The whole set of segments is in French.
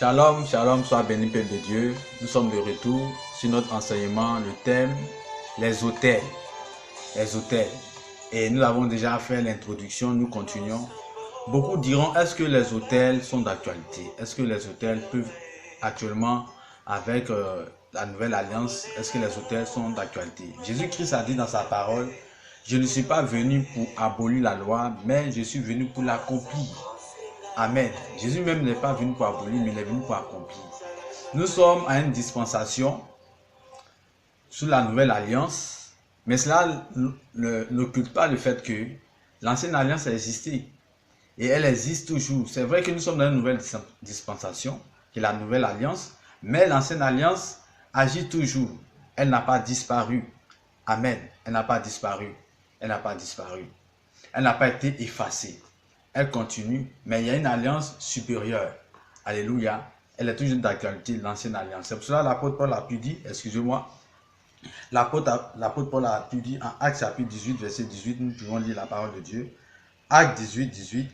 Shalom, shalom, sois béni Père de Dieu. Nous sommes de retour sur notre enseignement, le thème, les autels. Les autels. Et nous avons déjà fait l'introduction, nous continuons. Beaucoup diront, est-ce que les autels sont d'actualité? Est-ce que les autels peuvent actuellement, avec la nouvelle alliance, est-ce que les autels sont d'actualité? Jésus-Christ a dit dans sa parole, je ne suis pas venu pour abolir la loi, mais je suis venu pour l'accomplir. Amen. Jésus même n'est pas venu pour abolir, mais il est venu pour accomplir. Nous sommes à une dispensation sous la nouvelle alliance, mais cela n'occulte pas le fait que l'ancienne alliance a existé et elle existe toujours. C'est vrai que nous sommes dans une nouvelle dispensation, qui est la nouvelle alliance, mais l'ancienne alliance agit toujours. Elle n'a pas disparu. Amen. Elle n'a pas disparu. Elle n'a pas disparu. Elle n'a pas été effacée. Elle continue, mais il y a une alliance supérieure. Alléluia. Elle est toujours d'actualité, l'ancienne alliance. C'est pour cela que l'apôtre Paul a pu dire, excusez-moi, l'apôtre Paul a pu dire en Actes chapitre 18, verset 18, nous pouvons lire la parole de Dieu. Actes 18, 18.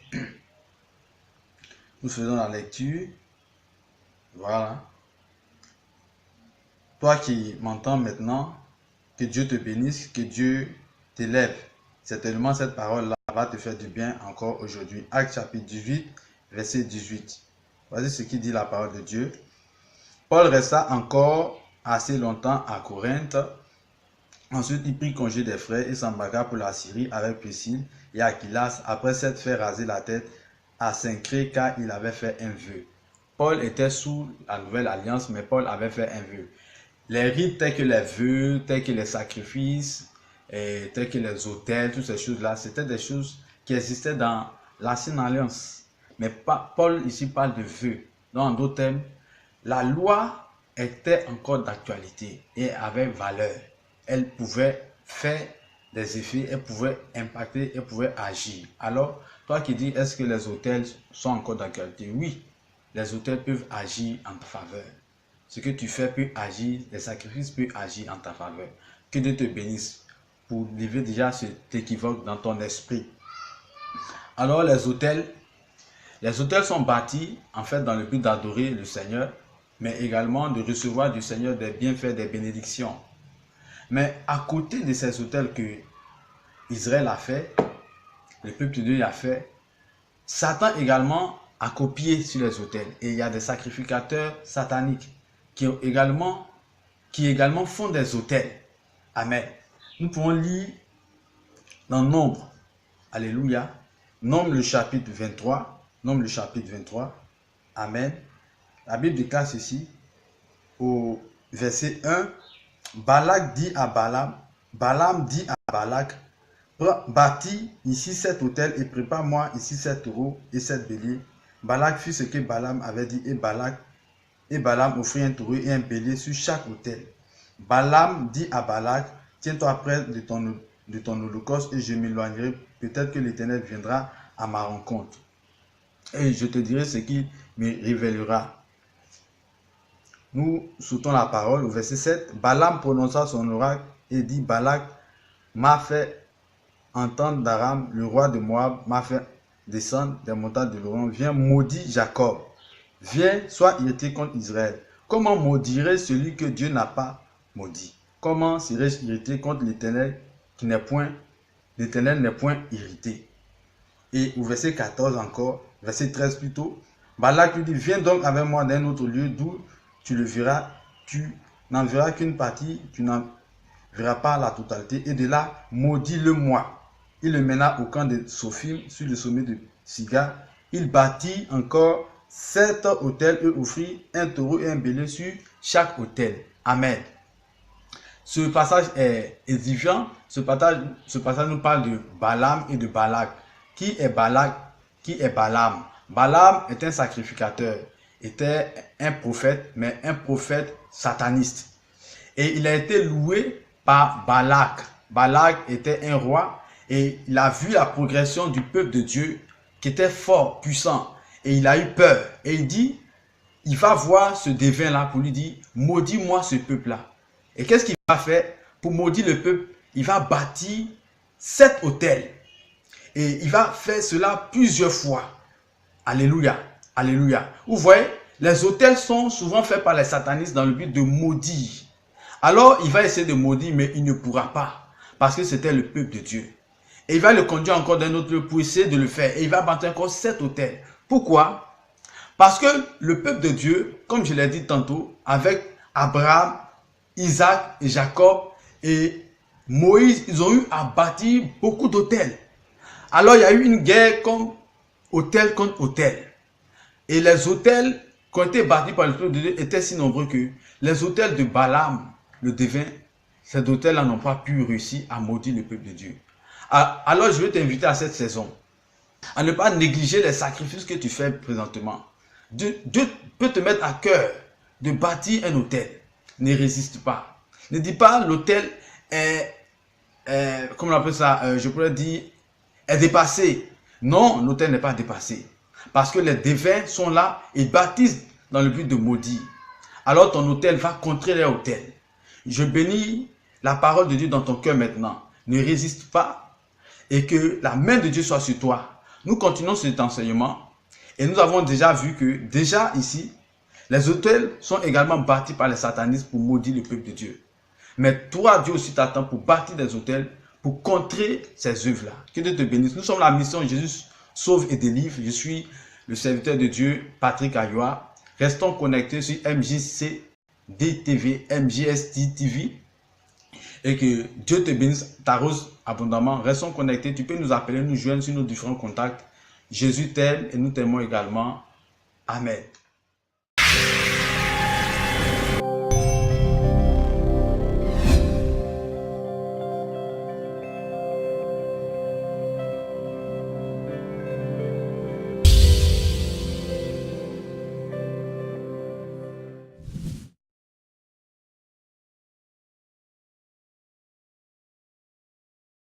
Nous faisons la lecture. Voilà. Toi qui m'entends maintenant, que Dieu te bénisse, que Dieu t'élève. Certainement, cette parole-là va te faire du bien encore aujourd'hui. Actes chapitre 18, verset 18. Voici ce qui dit la parole de Dieu. Paul resta encore assez longtemps à Corinthe. Ensuite, il prit congé des frères et s'embarqua pour la Syrie avec Priscille et Aquilas, après s'être fait raser la tête à Saint-Cré car il avait fait un vœu. Paul était sous la nouvelle alliance, mais Paul avait fait un vœu. Les rites tels que les vœux, tels que les sacrifices, tels que les autels, toutes ces choses-là, c'était des choses qui existaient dans l'ancienne alliance. Mais Paul ici parle de vœux. Donc, en d'autres termes, la loi était encore d'actualité et avait valeur. Elle pouvait faire des effets, elle pouvait impacter, elle pouvait agir. Alors, toi qui dis, est-ce que les autels sont encore d'actualité? Oui, les autels peuvent agir en ta faveur. Ce que tu fais peut agir, les sacrifices peuvent agir en ta faveur. Que Dieu te bénisse pour lever déjà cet équivoque dans ton esprit. Alors les autels sont bâtis en fait dans le but d'adorer le Seigneur, mais également de recevoir du Seigneur des bienfaits, des bénédictions. Mais à côté de ces autels que Israël a fait, le peuple de Dieu a fait, Satan également a copié sur les autels. Et il y a des sacrificateurs sataniques qui également font des autels. Amen. Nous pouvons lire dans Nombre. Alléluia. Nombre le chapitre 23. Nombre le chapitre 23. Amen. La Bible déclare ceci au verset 1. Balak dit à Balaam, Balaam dit à Balak, bâtis ici cet autel et prépare-moi ici 7 taureaux et 7 béliers. Balak fit ce que Balaam avait dit et Balaam offrit un taureau et un bélier sur chaque autel. Balaam dit à Balak, tiens-toi près de ton holocauste et je m'éloignerai. Peut-être que l'Éternel viendra à ma rencontre. Et je te dirai ce qu'il me révélera. Nous sautons la parole au verset 7. Balaam prononça son oracle et dit, Balak m'a fait entendre d'Aram, le roi de Moab, m'a fait descendre des montagnes de l'Orient. Viens, maudit Jacob. Viens, sois irrité contre Israël. Comment maudirait celui que Dieu n'a pas maudit? Comment serais-je irrité contre l'Éternel qui n'est point, l'Éternel n'est point irrité? Et au verset 14 encore, verset 13 plutôt, Balak lui dit, viens donc avec moi d'un autre lieu d'où tu le verras, tu n'en verras qu'une partie, tu n'en verras pas la totalité, et de là, maudis-le moi. Il le mena au camp de Sophim, sur le sommet de Siga. Il bâtit encore 7 autels et offrit un taureau et un bélier sur chaque autel. Amen. Ce passage est édifiant. Ce passage nous parle de Balaam et de Balak. Qui est Balak? Qui est Balaam? Balaam est un sacrificateur, était un prophète, mais un prophète sataniste. Et il a été loué par Balak. Balak était un roi et il a vu la progression du peuple de Dieu qui était fort, puissant. Et il a eu peur. Et il dit, il va voir ce devin-là pour lui dire, maudis-moi ce peuple-là. Et qu'est-ce qu'il va faire pour maudire le peuple? Il va bâtir 7 autels. Et il va faire cela plusieurs fois. Alléluia. Alléluia. Vous voyez, les autels sont souvent faits par les satanistes dans le but de maudire. Alors, il va essayer de maudire, mais il ne pourra pas. Parce que c'était le peuple de Dieu. Et il va le conduire encore d'un autre lieu pour essayer de le faire. Et il va bâtir encore 7 autels. Pourquoi? Parce que le peuple de Dieu, comme je l'ai dit tantôt, avec Abraham, Isaac et Jacob et Moïse, ils ont eu à bâtir beaucoup d'autels. Alors, il y a eu une guerre comme autel contre autel. Et les autels qui ont été bâtis par le peuple de Dieu étaient si nombreux que les autels de Balaam, le devin, ces autels-là n'ont pas pu réussir à maudire le peuple de Dieu. Alors, je vais t'inviter à cette saison à ne pas négliger les sacrifices que tu fais présentement. Dieu peut te mettre à cœur de bâtir un autel. Ne résiste pas. Ne dis pas l'autel est, comment on appelle ça, je pourrais dire, est dépassé. Non, l'autel n'est pas dépassé. Parce que les défunts sont là et baptisent dans le but de maudire. Alors ton autel va contrer leur autel. Je bénis la parole de Dieu dans ton cœur maintenant. Ne résiste pas et que la main de Dieu soit sur toi. Nous continuons cet enseignement et nous avons déjà vu que déjà ici, les autels sont également bâtis par les satanistes pour maudire le peuple de Dieu. Mais toi, Dieu aussi t'attend pour bâtir des autels pour contrer ces œuvres-là. Que Dieu te bénisse. Nous sommes la mission Jésus sauve et délivre. Je suis le serviteur de Dieu, Patrick Ayoa. Restons connectés sur MJCD-TV, MJST TV. Et que Dieu te bénisse, t'arrose abondamment. Restons connectés. Tu peux nous appeler, nous joindre sur nos différents contacts. Jésus t'aime et nous t'aimons également. Amen.